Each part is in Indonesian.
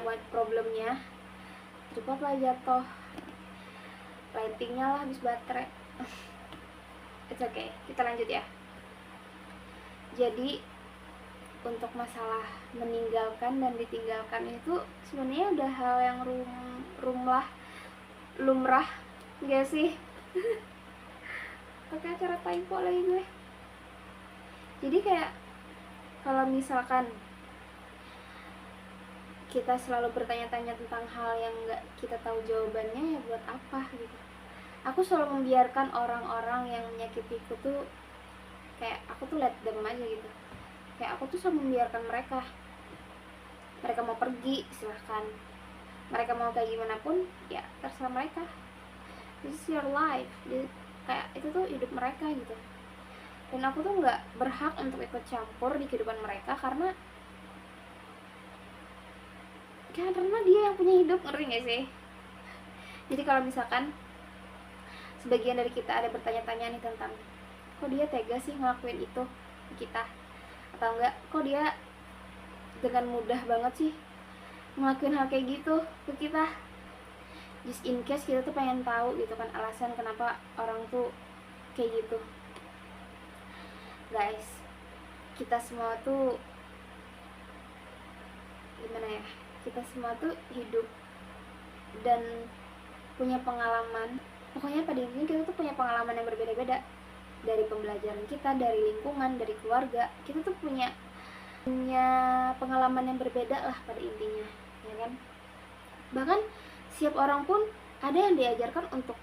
what problemnya. Tripod lah jatuh, lightingnya lah habis baterai. It's okay, kita lanjut ya. Jadi untuk masalah meninggalkan dan ditinggalkan itu sebenarnya udah hal yang lumrah gak sih? Pakai acara typo lagi gue. Jadi kayak kalau misalkan kita selalu bertanya-tanya tentang hal yang nggak kita tahu jawabannya, ya buat apa gitu. Aku selalu membiarkan orang-orang yang menyakitiku tuh, kayak aku tuh let them aja gitu. Kayak aku tuh selalu membiarkan mereka mau pergi, silahkan. Mereka mau kayak gimana pun, ya terserah mereka. This is your life. Kayak itu tuh hidup mereka gitu. Dan aku tuh nggak berhak untuk ikut campur di kehidupan mereka karena dia yang punya hidup, ngerti gak sih? Jadi kalau misalkan sebagian dari kita ada bertanya-tanya nih tentang kok dia tega sih ngelakuin itu ke kita, atau enggak kok dia dengan mudah banget sih ngelakuin hal kayak gitu ke kita, just in case kita tuh pengen tahu gitu kan alasan kenapa orang tuh kayak gitu. Guys, kita semua tuh gimana ya, kita semua tuh hidup dan punya pengalaman. Pokoknya pada intinya kita tuh punya pengalaman yang berbeda-beda, dari pembelajaran kita, dari lingkungan, dari keluarga. Kita tuh punya pengalaman yang berbeda lah pada intinya, ya kan? Bahkan setiap orang pun ada yang diajarkan untuk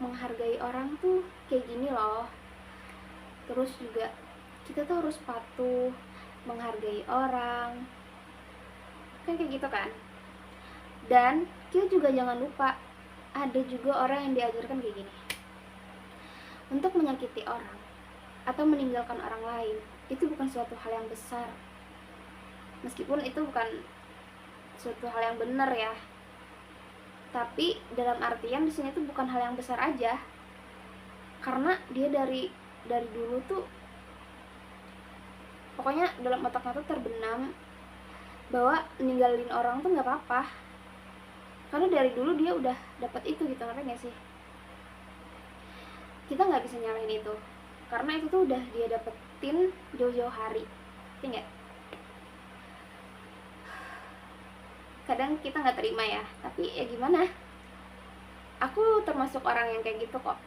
menghargai orang tuh kayak gini loh. Terus juga kita tuh harus patuh, menghargai orang, kan kayak gitu kan. Dan kita juga jangan lupa, ada juga orang yang diajarkan kayak gini, untuk menyakiti orang atau meninggalkan orang lain itu bukan suatu hal yang besar, meskipun itu bukan suatu hal yang benar ya, tapi dalam artian di sini tuh bukan hal yang besar aja, karena dia dari dulu tuh pokoknya dalam otaknya tuh terbenam bahwa ninggalin orang tuh nggak apa-apa, karena dari dulu dia udah dapat itu gitu, ngerti gak sih? Kita nggak bisa nyalahin itu, karena itu tuh udah dia dapetin jauh-jauh hari, ngerti gak? Kadang kita nggak terima ya, tapi ya gimana? Aku termasuk orang yang kayak gitu kok.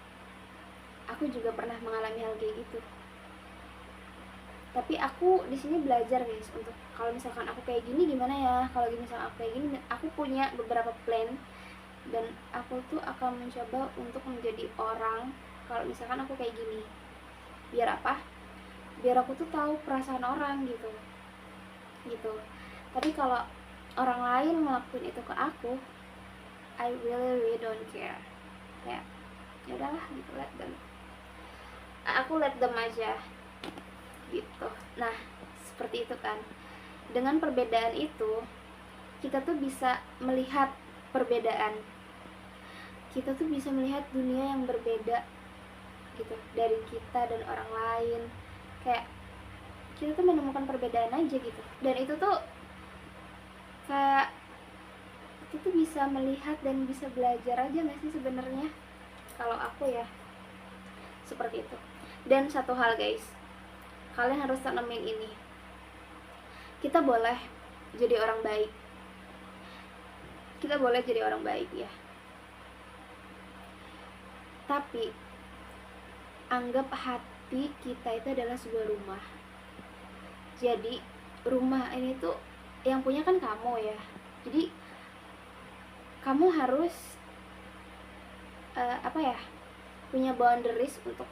Aku juga pernah mengalami hal kayak gitu. Tapi aku di sini belajar guys, untuk kalau misalkan aku kayak gini gimana ya, kalau misalkan aku kayak gini, aku punya beberapa plan dan aku tuh akan mencoba untuk menjadi orang kalau misalkan aku kayak gini. Biar apa? Biar aku tuh tahu perasaan orang gitu. Tapi kalau orang lain ngelakuin itu ke aku, I really don't care. Kayak ya udahlah gitu, aku let them aja gitu. Nah, seperti itu kan. Dengan perbedaan itu, kita tuh bisa melihat perbedaan. Kita tuh bisa melihat dunia yang berbeda gitu dari kita dan orang lain. Kayak kita tuh menemukan perbedaan aja gitu. Dan itu tuh kayak kita tuh bisa melihat dan bisa belajar aja gak sih sebenarnya? Kalau aku ya seperti itu. Dan satu hal guys, kalian harus tanemin ini, kita boleh jadi orang baik, ya, tapi anggap hati kita itu adalah sebuah rumah. Jadi rumah ini tuh yang punya kan kamu ya, jadi kamu harus punya boundaries untuk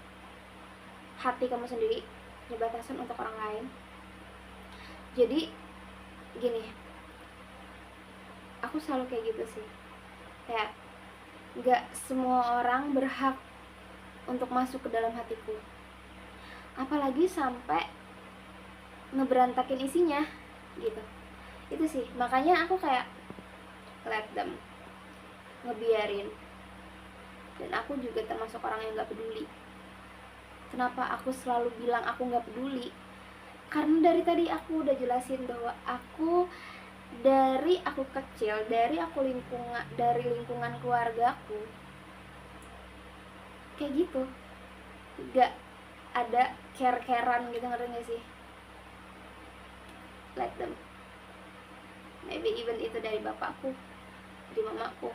hati kamu sendiri, punya batasan untuk orang lain. Jadi gini, aku selalu kayak gitu sih, kayak gak semua orang berhak untuk masuk ke dalam hatiku, apalagi sampai ngeberantakin isinya gitu. Itu sih makanya aku kayak let them, ngebiarin. Dan aku juga termasuk orang yang gak peduli. Kenapa aku selalu bilang aku gak peduli? Karena dari tadi aku udah jelasin bahwa aku dari aku kecil, dari lingkungan keluargaku kayak gitu, gak ada care-carean gitu, ngerti gak sih? Let them, maybe even itu dari bapakku, dari mamaku,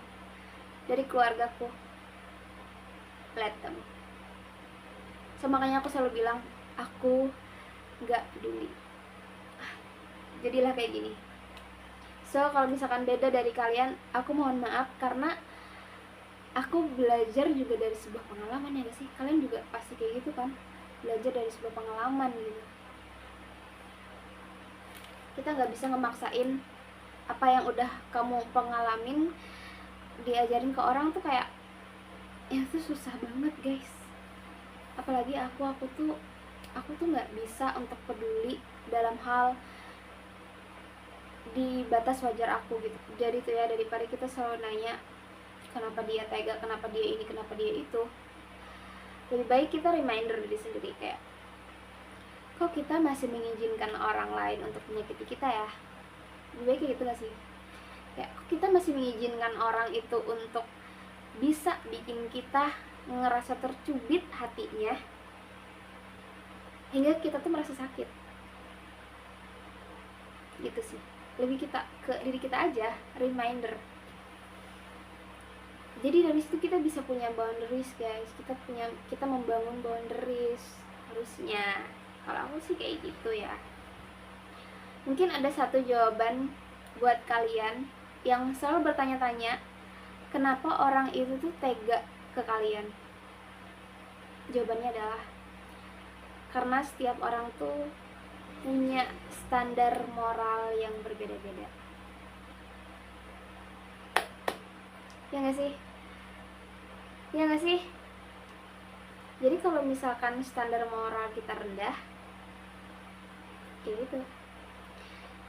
dari keluargaku, let them. So makanya aku selalu bilang, aku gak peduli, jadilah kayak gini. So kalau misalkan beda dari kalian, aku mohon maaf, karena aku belajar juga dari sebuah pengalaman, ya gak sih? Kalian juga pasti kayak gitu kan, belajar dari sebuah pengalaman gitu. Kita gak bisa ngemaksain apa yang udah kamu pengalamin diajarin ke orang tuh, kayak itu susah banget guys. Apalagi aku tuh nggak bisa untuk peduli dalam hal di batas wajar aku gitu. Jadi tuh ya, daripada kita selalu nanya kenapa dia tega, kenapa dia ini, kenapa dia itu, lebih baik kita reminder diri sendiri, kayak kok kita masih mengizinkan orang lain untuk menyakiti kita ya. Lebih baik kayak gitu gak sih? Kayak kok kita masih mengizinkan orang itu untuk bisa bikin kita ngerasa tercubit hatinya hingga kita tuh merasa sakit gitu sih. Lebih kita ke diri kita aja, reminder. Jadi dari situ kita bisa punya boundaries guys, kita membangun boundaries harusnya. Kalau aku sih kayak gitu ya. Mungkin ada satu jawaban buat kalian yang selalu bertanya-tanya, kenapa orang itu tuh tega ke kalian? Jawabannya adalah karena setiap orang tuh punya standar moral yang berbeda-beda. Ya gak sih? Ya gak sih? Jadi kalau misalkan standar moral kita rendah, kayak gitu.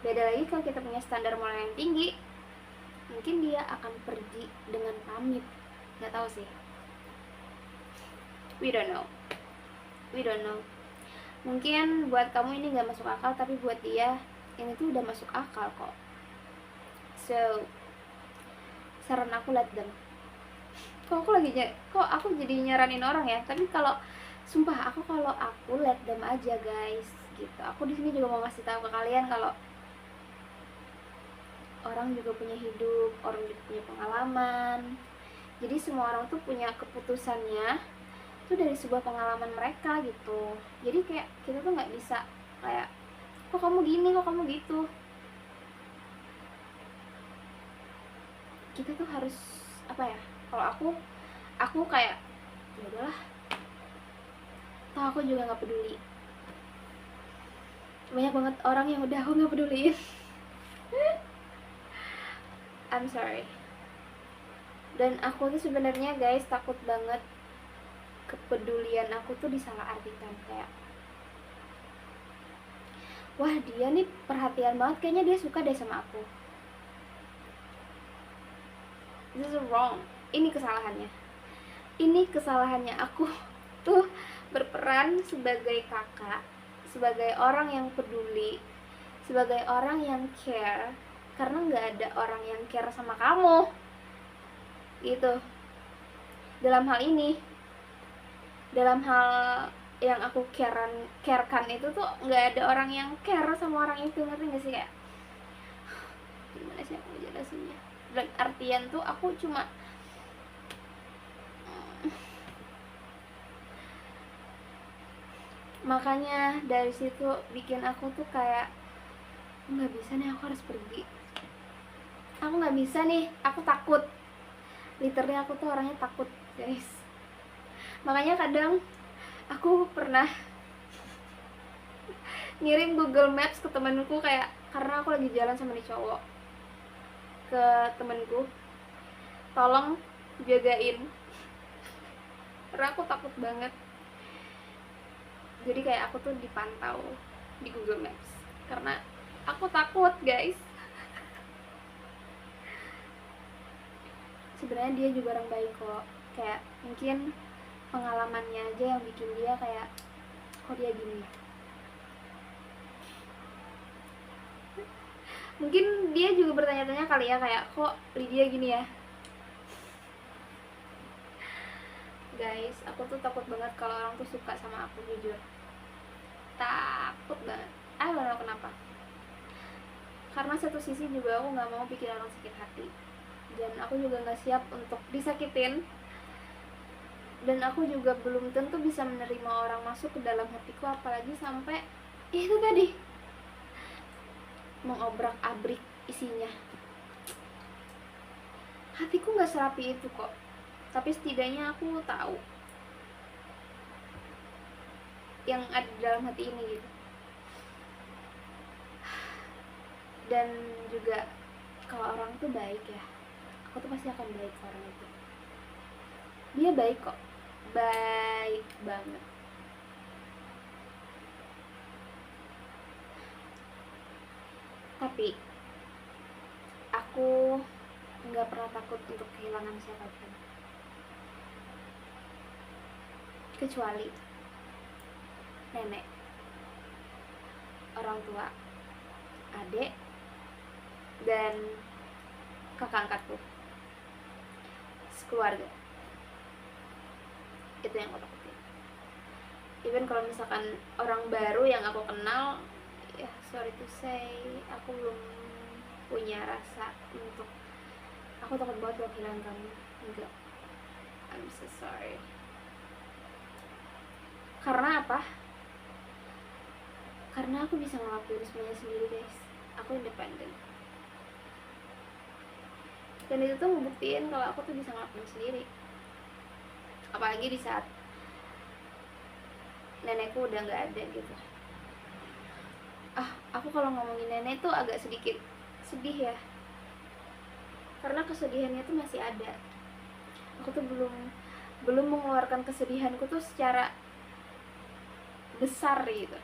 Beda lagi kalau kita punya standar moral yang tinggi, mungkin dia akan pergi dengan pamit. Gak tahu sih, we don't know. Mungkin buat kamu ini gak masuk akal, tapi buat dia ini tuh udah masuk akal kok. So saran aku, let them. Kok aku jadi nyaranin orang ya, tapi kalau sumpah aku let them aja guys gitu. Aku di sini juga mau ngasih tahu ke kalian kalau orang juga punya hidup, orang juga punya pengalaman. Jadi semua orang tuh punya keputusannya itu dari sebuah pengalaman mereka gitu. Jadi kayak kita tuh nggak bisa kayak kok kamu gini, kok kamu gitu. Kita tuh harus apa ya? Kalau aku kayak ya udahlah, toh aku juga nggak peduli. Banyak banget orang yang udah aku nggak peduliin. I'm sorry. Dan aku tuh sebenarnya guys takut banget kepedulian aku tuh disalahartikan, kayak wah dia nih perhatian banget, kayaknya dia suka deh sama aku. This is wrong. Ini kesalahannya aku tuh berperan sebagai kakak, sebagai orang yang peduli, sebagai orang yang care, karena nggak ada orang yang care sama kamu gitu. Dalam hal yang aku carekan itu tuh nggak ada orang yang care sama orang itu, ngerti nggak sih? Kayak gimana sih aku jelasinnya? Dalam artian tuh aku cuma makanya dari situ bikin aku tuh kayak nggak bisa nih, aku harus pergi. Aku nggak bisa nih, aku takut. Literally aku tuh orangnya takut guys. Makanya kadang aku pernah ngirim Google Maps ke temenku, kayak karena aku lagi jalan sama nih cowok, ke temenku, tolong jagain, karena aku takut banget. Jadi kayak aku tuh dipantau di Google Maps karena aku takut guys. Sebenarnya dia juga orang baik kok, kayak mungkin pengalamannya aja yang bikin dia kayak kok dia gini. Mungkin dia juga bertanya-tanya kali ya, kayak kok Lydia gini ya. Guys, aku tuh takut banget kalau orang tuh suka sama aku, jujur takut banget. I don't know kenapa. Karena satu sisi juga aku nggak mau bikin orang sakit hati, dan aku juga nggak siap untuk disakitin, dan aku juga belum tentu bisa menerima orang masuk ke dalam hatiku, apalagi sampai itu tadi mengobrak-abrik isinya. Hatiku nggak serapi itu kok, tapi setidaknya aku tahu yang ada di dalam hati ini gitu. Dan juga kalau orang tuh baik ya, aku tuh pasti akan baik ke orang itu. Dia baik kok, baik banget. Tapi aku nggak pernah takut untuk kehilangan siapapun, kecuali nenek, orang tua, adik, dan kakak angkatku, sekeluarga. Itu yang aku takutin. Even kalau misalkan orang baru yang aku kenal, ya sorry to say, aku belum punya rasa untuk, aku takut banget kalau kehilangan kamu. Enggak, I'm so sorry. Karena apa? Karena aku bisa ngelakuin semuanya sendiri guys. Aku independen, dan itu tuh ngebuktiin kalau aku tuh bisa ngelakuin sendiri. Apalagi di saat nenekku udah nggak ada gitu. Aku kalau ngomongin nenek tuh agak sedikit sedih ya, karena kesedihannya tuh masih ada. Aku tuh belum mengeluarkan kesedihanku tuh secara besar gitu.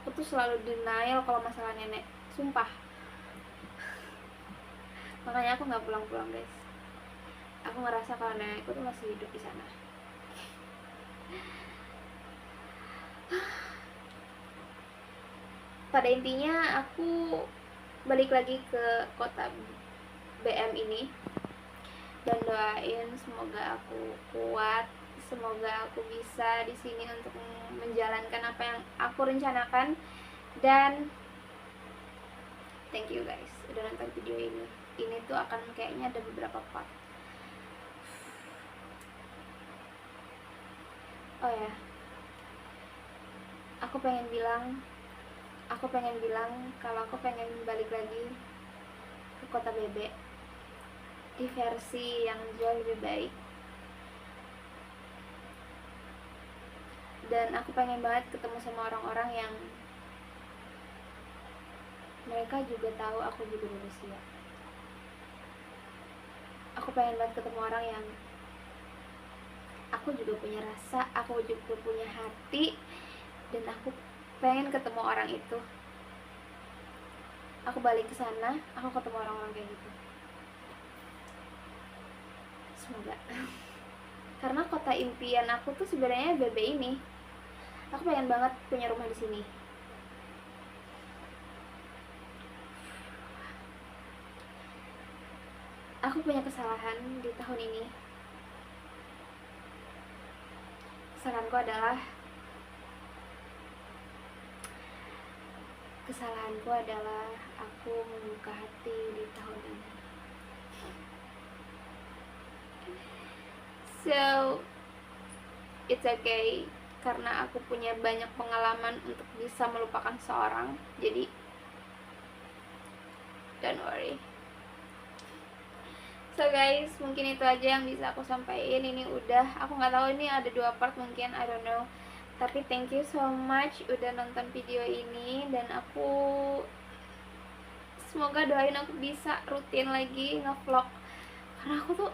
Aku tuh selalu denial kalau masalah nenek, sumpah. Makanya aku nggak pulang-pulang guys. Aku ngerasa kalau nenekku tuh masih hidup di sana. Pada intinya aku balik lagi ke kota BM ini, dan doain semoga aku kuat, semoga aku bisa di sini untuk menjalankan apa yang aku rencanakan. Dan thank you guys udah nonton video ini. Ini tuh akan kayaknya ada beberapa part. Oh ya, aku pengen bilang kalau aku pengen balik lagi ke kota Bebek di versi yang jauh lebih baik. Dan aku pengen banget ketemu sama orang-orang yang mereka juga tahu aku juga manusia. Aku pengen banget ketemu orang yang aku juga punya rasa, aku juga punya hati, dan aku pengen ketemu orang itu. Aku balik ke sana, aku ketemu orang-orang kayak gitu. Semoga. Karena kota impian aku tuh sebenarnya BB ini. Aku pengen banget punya rumah di sini. Aku punya kesalahan di tahun ini. Kesalahanku adalah aku membuka hati di tahun ini. So it's okay, karena aku punya banyak pengalaman untuk bisa melupakan seorang. Jadi don't worry. So guys, mungkin itu aja yang bisa aku sampaikan. Ini udah, aku nggak tahu ini ada 2 part mungkin, I don't know. Tapi thank you so much udah nonton video ini, dan aku semoga doain aku bisa rutin lagi ngevlog, karena aku tuh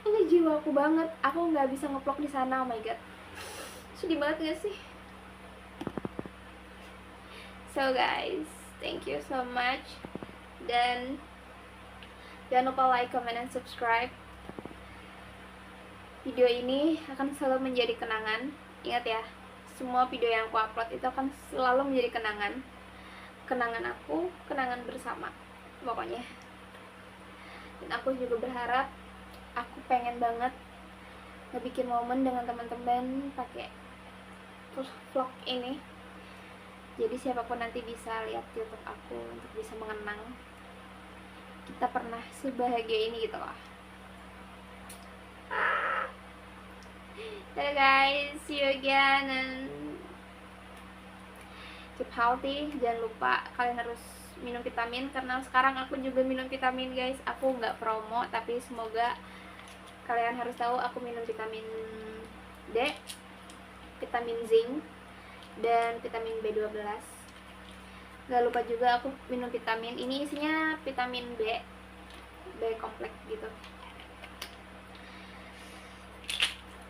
ini jiwaku banget. Aku nggak bisa ngevlog di sana. Oh my god, sedih banget gak sih? So guys, thank you so much, dan jangan lupa like, comment, dan subscribe. Video ini akan selalu menjadi kenangan. Ingat ya, semua video yang aku upload itu akan selalu menjadi kenangan. kenangan aku, kenangan bersama pokoknya. Dan aku juga berharap, aku pengen banget ngebikin momen dengan teman-teman pakai vlog ini. Jadi siapapun nanti bisa lihat YouTube aku untuk bisa mengenang kita pernah sebahagia ini gitu loh. Dadah guys, see you again and keep healthy. Jangan lupa kalian harus minum vitamin, karena sekarang aku juga minum vitamin guys. Aku nggak promo, tapi semoga kalian harus tahu aku minum vitamin D, vitamin zinc, dan vitamin B12. Gak lupa juga aku minum vitamin, ini isinya vitamin B kompleks gitu.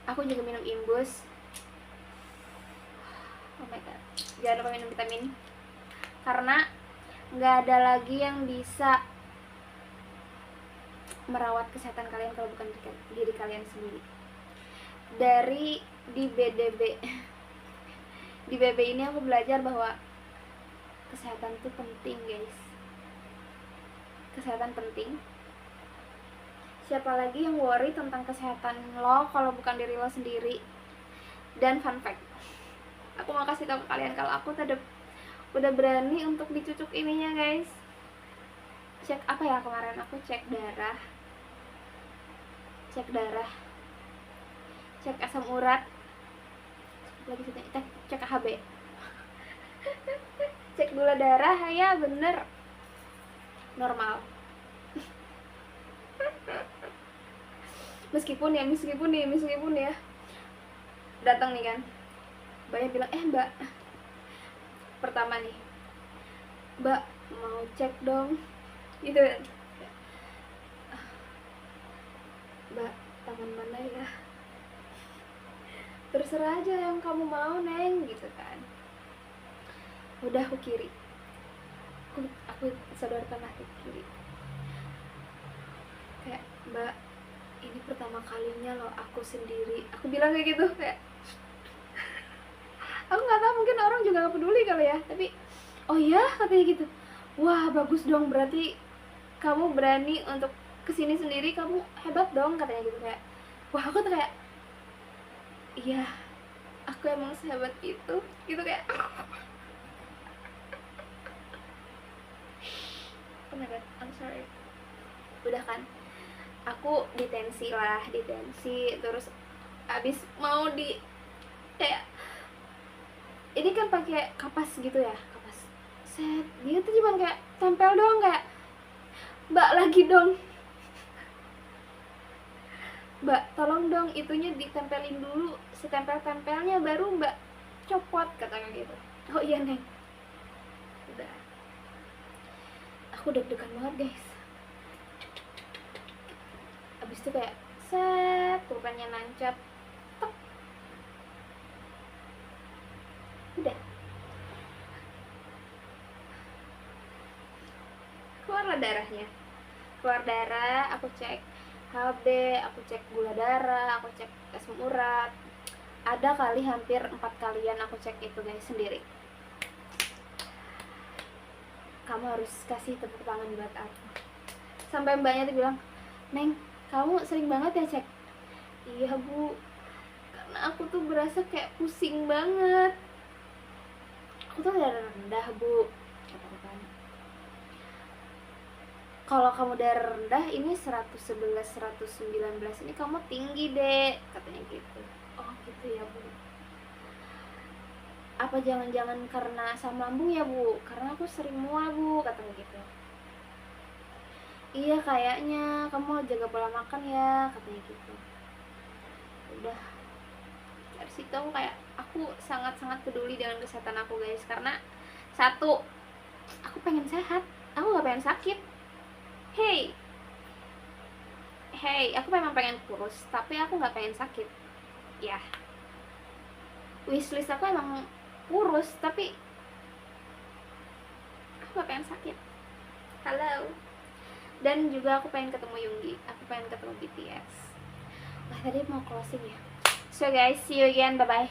Aku juga minum imbus. Oh my god, jangan lupa minum vitamin, karena nggak ada lagi yang bisa merawat kesehatan kalian kalau bukan diri kalian sendiri. Dari di BB ini aku belajar bahwa kesehatan itu penting guys. Kesehatan penting. Siapa lagi yang worry tentang kesehatan lo kalau bukan diri lo sendiri? Dan fun fact, aku mau kasih tahu ke kalian kalau aku udah berani untuk dicucuk ininya guys. Cek apa ya kemarin, aku cek darah, cek asam urat, lagi cek HB, cek gula darah, ya bener normal. meskipun ya datang nih kan, banyak bilang mbak, pertama nih, mbak mau cek dong gitu kan, mbak tangan mana ya, terserah aja yang kamu mau neng gitu kan. Udah aku kiri, aku sodorkan hati kiri, kayak mbak ini pertama kalinya loh aku sendiri, aku bilang kayak gitu, kayak aku nggak tahu, mungkin orang juga nggak peduli kali ya, tapi oh ya katanya gitu. Wah bagus dong, berarti kamu berani untuk kesini sendiri, kamu hebat dong katanya gitu. Kayak wah aku tuh kayak iya aku emang sehebat itu gitu, kayak oh my god I'm sorry. Udah kan, aku ditensi, terus abis mau di kayak ini kan pakai kapas gitu ya, kapas set, dia tuh cuma kayak tempel doang, kayak mbak lagi dong mbak tolong dong itunya ditempelin dulu setempel-tempelnya baru mbak copot katanya gitu. Oh iya neng. Udah, aku deg-degan banget guys. Abis itu kayak set, pulpennya nancap, tek. Udah keluarlah darahnya, keluar darah, aku cek HB, aku cek gula darah, aku cek asam urat. Ada kali hampir 4 kalian aku cek itu guys sendiri. Kamu harus kasih tepuk tangan buat aku. Sampai mbaknya tuh bilang, neng kamu sering banget ya cek? Iya bu, karena aku tuh berasa kayak pusing banget, aku tuh darah rendah bu, kataku kan. Kalau kamu darah rendah ini 111, 119, ini kamu tinggi dek, katanya gitu. Oh gitu ya bu, apa jangan-jangan karena asam lambung ya bu, karena aku sering mual bu, katanya gitu. Iya kayaknya, kamu jaga pola makan ya, katanya gitu. Udah dari situ aku kayak, aku sangat-sangat peduli dengan kesehatan aku guys, karena satu, aku pengen sehat, aku gak pengen sakit. Hey, aku memang pengen kurus, tapi aku gak pengen sakit. Ya, wishlist aku emang kurus, tapi aku gak pengen sakit. Halo. Dan juga aku pengen ketemu Yoongi, aku pengen ketemu BTS. Wah tadi mau closing ya. So guys, see you again, bye bye.